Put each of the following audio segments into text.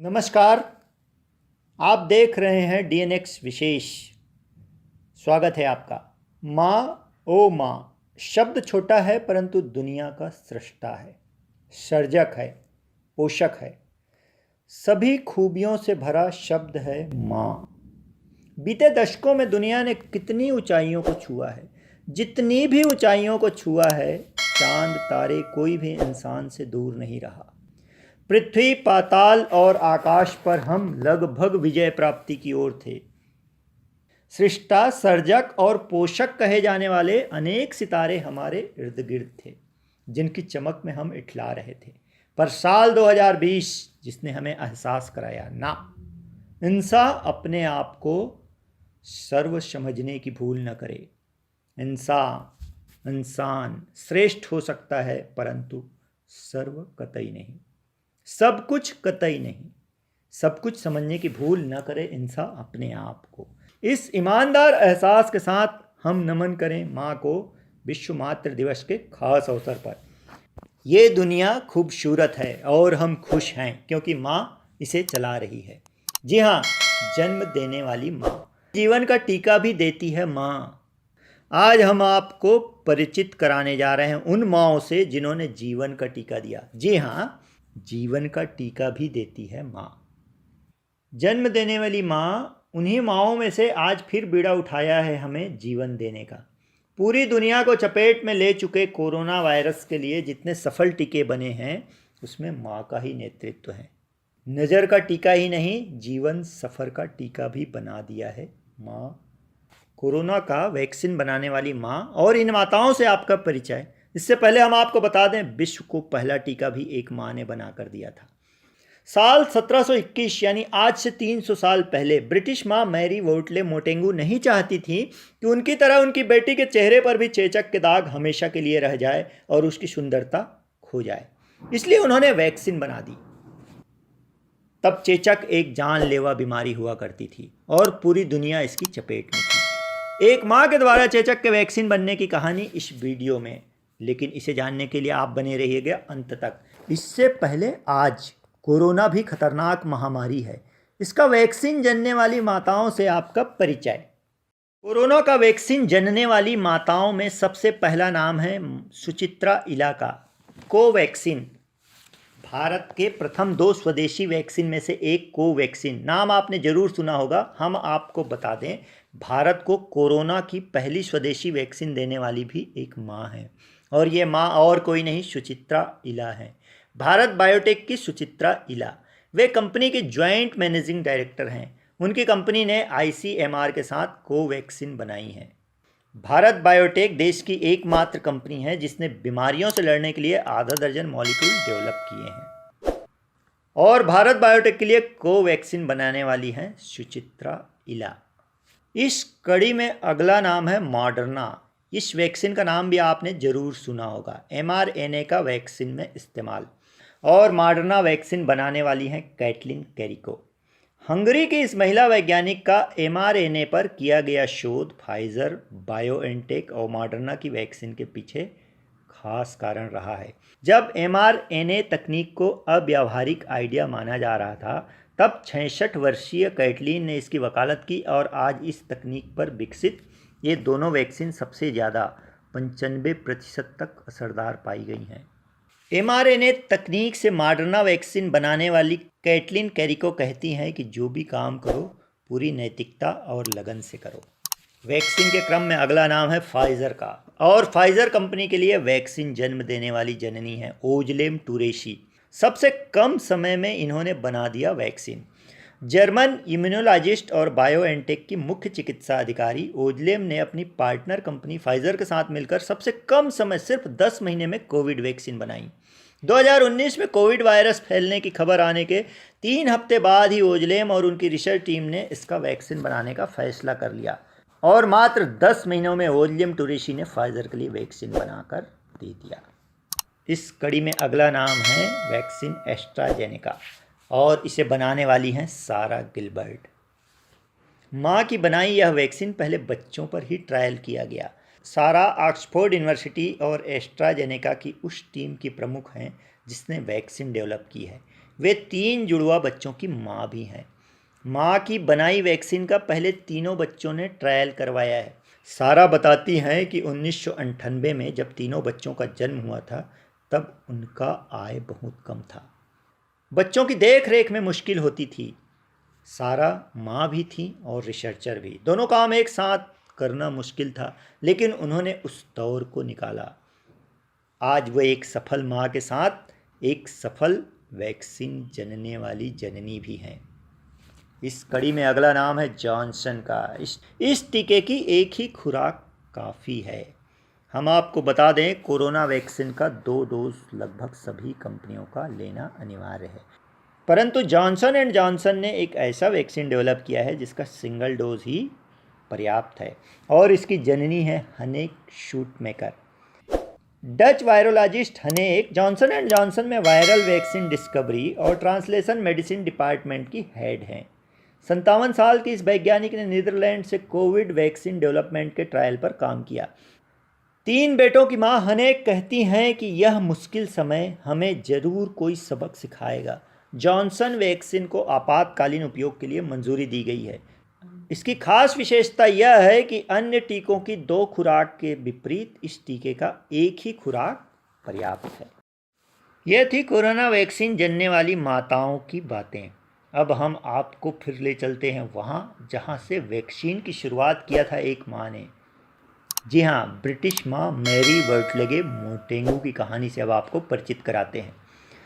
नमस्कार। आप देख रहे हैं डीएनएक्स विशेष। स्वागत है आपका। माँ ओ माँ शब्द छोटा है परंतु दुनिया का सृष्टा है, सर्जक है, पोषक है। सभी खूबियों से भरा शब्द है माँ। बीते दशकों में दुनिया ने कितनी ऊंचाइयों को छुआ है, जितनी भी ऊंचाइयों को छुआ है, चांद तारे कोई भी इंसान से दूर नहीं रहा। पृथ्वी, पाताल और आकाश पर हम लगभग विजय प्राप्ति की ओर थे। सृष्टा, सर्जक और पोषक कहे जाने वाले अनेक सितारे हमारे इर्द गिर्द थे, जिनकी चमक में हम इठला रहे थे। पर साल 2020 जिसने हमें एहसास कराया, ना इंसान अपने आप को सर्व समझने की भूल न करे। इंसान श्रेष्ठ हो सकता है परंतु सर्व कतई नहीं, सब कुछ कतई नहीं। सब कुछ समझने की भूल न करे इंसान अपने आप को। इस ईमानदार एहसास के साथ हम नमन करें माँ को विश्व मातृ दिवस के खास अवसर पर। ये दुनिया खूबसूरत है और हम खुश हैं क्योंकि माँ इसे चला रही है। जी हाँ, जन्म देने वाली माँ, जीवन का टीका भी देती है माँ। आज हम आपको परिचित कराने जा रहे हैं उन माँओं से जिन्होंने जीवन का टीका दिया। जी हाँ, जीवन का टीका भी देती है माँ। जन्म देने वाली माँ, उन्हीं माँओं में से आज फिर बीड़ा उठाया है हमें जीवन देने का। पूरी दुनिया को चपेट में ले चुके कोरोना वायरस के लिए जितने सफल टीके बने हैं, उसमें माँ का ही नेतृत्व है। नज़र का टीका ही नहीं, जीवन सफ़र का टीका भी बना दिया है माँ। कोरोना का वैक्सीन बनाने वाली माँ और इन माताओं से आपका परिचय। इससे पहले हम आपको बता दें, विश्व को पहला टीका भी एक माँ ने बना कर दिया था। साल 1721 यानी आज से 300 साल पहले ब्रिटिश माँ मैरी वोटले मोटेंगू नहीं चाहती थी कि उनकी तरह उनकी बेटी के चेहरे पर भी चेचक के दाग हमेशा के लिए रह जाए और उसकी सुंदरता खो जाए। इसलिए उन्होंने वैक्सीन बना दी। तब चेचक एक जानलेवा बीमारी हुआ करती थी और पूरी दुनिया इसकी चपेट में थी। एक माँ के द्वारा चेचक के वैक्सीन बनने की कहानी इस वीडियो में, लेकिन इसे जानने के लिए आप बने रहिएगा अंत तक। इससे पहले आज कोरोना भी खतरनाक महामारी है, इसका वैक्सीन जनने वाली माताओं से आपका परिचय। कोरोना का वैक्सीन जनने वाली माताओं में सबसे पहला नाम है सुचित्रा इला का। कोवैक्सीन भारत के प्रथम 2 स्वदेशी वैक्सीन में से एक कोवैक्सीन, नाम आपने जरूर सुना होगा। हम आपको बता दें, भारत को कोरोना की पहली स्वदेशी वैक्सीन देने वाली भी एक माँ है और ये माँ और कोई नहीं, सुचित्रा इला है। भारत बायोटेक की सुचित्रा इला, वे कंपनी के ज्वाइंट मैनेजिंग डायरेक्टर हैं। उनकी कंपनी ने आईसीएमआर के साथ कोवैक्सीन बनाई है। भारत बायोटेक देश की एकमात्र कंपनी है जिसने बीमारियों से लड़ने के लिए आधा दर्जन मॉलिक्यूल डेवलप किए हैं और भारत बायोटेक के लिए कोवैक्सीन बनाने वाली है सुचित्रा इला। इस कड़ी में अगला नाम है मॉडर्ना। इस वैक्सीन का नाम भी आपने जरूर सुना होगा, mRNA का वैक्सीन में इस्तेमाल। और मॉडर्ना वैक्सीन बनाने वाली हैं कैटलिन कैरिको। हंगरी की इस महिला वैज्ञानिक का mRNA पर किया गया शोध फाइजर, बायोएनटेक और मॉडर्ना की वैक्सीन के पीछे खास कारण रहा है। जब mRNA तकनीक को अव्यावहारिक आइडिया माना जा रहा था, तब 66 वर्षीय कैटलिन ने इसकी वकालत की और आज इस तकनीक पर विकसित ये दोनों वैक्सीन सबसे ज़्यादा 95% तक असरदार पाई गई हैं। mRNA तकनीक से मॉडर्ना वैक्सीन बनाने वाली कैटलिन कैरिको कहती हैं कि जो भी काम करो पूरी नैतिकता और लगन से करो। वैक्सीन के क्रम में अगला नाम है फाइजर का और फाइजर कंपनी के लिए वैक्सीन जन्म देने वाली जननी है ओजलेम टूरेशी। सबसे कम समय में इन्होंने बना दिया वैक्सीन। जर्मन इम्यूनोलॉजिस्ट और बायोएनटेक की मुख्य चिकित्सा अधिकारी ओजलेम ने अपनी पार्टनर कंपनी फाइजर के साथ मिलकर सबसे कम समय, सिर्फ 10 महीने में कोविड वैक्सीन बनाई। 2019 में कोविड वायरस फैलने की खबर आने के 3 हफ्ते बाद ही ओजलेम और उनकी रिसर्च टीम ने इसका वैक्सीन बनाने का फैसला कर लिया और मात्र 10 महीनों में ओजलेम टूरेशी ने फाइजर के लिए वैक्सीन बनाकर दे दिया। इस कड़ी में अगला नाम है वैक्सीन एस्ट्राजेनेका और इसे बनाने वाली हैं सारा गिलबर्ट। माँ की बनाई यह वैक्सीन पहले बच्चों पर ही ट्रायल किया गया। सारा ऑक्सफोर्ड यूनिवर्सिटी और एस्ट्राजेनेका की उस टीम की प्रमुख हैं जिसने वैक्सीन डेवलप की है। वे 3 जुड़वा बच्चों की माँ भी हैं। माँ की बनाई वैक्सीन का पहले तीनों बच्चों ने ट्रायल करवाया है। सारा बताती हैं कि 1998 में जब तीनों बच्चों का जन्म हुआ था तब उनका आय बहुत कम था। बच्चों की देख रेख में मुश्किल होती थी। सारा माँ भी थी और रिसर्चर भी, दोनों काम एक साथ करना मुश्किल था, लेकिन उन्होंने उस दौर को निकाला। आज वो एक सफल माँ के साथ एक सफल वैक्सीन जनने वाली जननी भी हैं। इस कड़ी में अगला नाम है जॉनसन का। इस टीके की एक ही खुराक काफ़ी है। हम आपको बता दें, कोरोना वैक्सीन का 2 डोज लगभग सभी कंपनियों का लेना अनिवार्य है, परंतु जॉनसन एंड जॉनसन ने एक ऐसा वैक्सीन डेवलप किया है जिसका सिंगल डोज ही पर्याप्त है, और इसकी जननी है Hanneke Schuitemaker. Dutch virologist Hanneke Johnson and Johnson में वायरल वैक्सीन डिस्कवरी और ट्रांसलेशन मेडिसिन डिपार्टमेंट की हेड हैं। 57 साल की इस वैज्ञानिक ने नीदरलैंड से कोविड वैक्सीन डेवलपमेंट के ट्रायल पर काम किया। 3 बेटों की मां हनेक कहती हैं कि यह मुश्किल समय हमें जरूर कोई सबक सिखाएगा। जॉनसन वैक्सीन को आपातकालीन उपयोग के लिए मंजूरी दी गई है। इसकी खास विशेषता यह है कि अन्य टीकों की 2 खुराक के विपरीत इस टीके का एक ही खुराक पर्याप्त है। यह थी कोरोना वैक्सीन जनने वाली माताओं की बातें। अब हम आपको फिर ले चलते हैं वहाँ जहाँ से वैक्सीन की शुरुआत किया था एक माँ ने। जी हाँ, ब्रिटिश माँ मैरी वर्टलगे मोंटेगू की कहानी से अब आपको परिचित कराते हैं।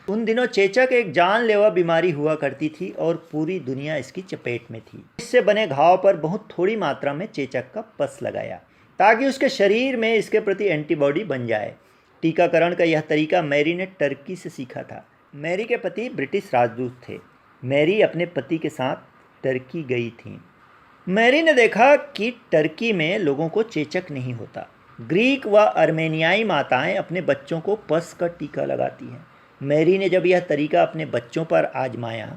उन दिनों चेचक एक जानलेवा बीमारी हुआ करती थी और पूरी दुनिया इसकी चपेट में थी। इससे बने घाव पर बहुत थोड़ी मात्रा में चेचक का पस लगाया ताकि उसके शरीर में इसके प्रति एंटीबॉडी बन जाए। टीकाकरण का यह तरीका मैरी ने टर्की से सीखा था। मैरी के पति ब्रिटिश राजदूत थे। मैरी अपने पति के साथ टर्की गई थी। मैरी ने देखा कि टर्की में लोगों को चेचक नहीं होता। ग्रीक व अर्मेनियाई माताएं अपने बच्चों को पस का टीका लगाती हैं। मैरी ने जब यह तरीका अपने बच्चों पर आजमाया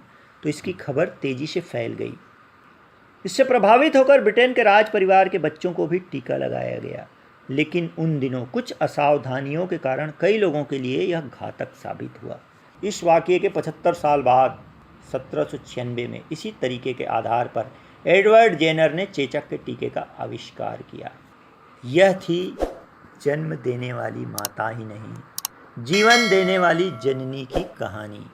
तो इसकी खबर तेज़ी से फैल गई। इससे प्रभावित होकर ब्रिटेन के राज परिवार के बच्चों को भी टीका लगाया गया, लेकिन उन दिनों कुछ असावधानियों के कारण कई लोगों के लिए यह घातक साबित हुआ। इस वाक़ये के 75 साल बाद 1796 में इसी तरीके के आधार पर एडवर्ड जेनर ने चेचक के टीके का आविष्कार किया। यह थी जन्म देने वाली माता ही नहीं, जीवन देने वाली जननी की कहानी।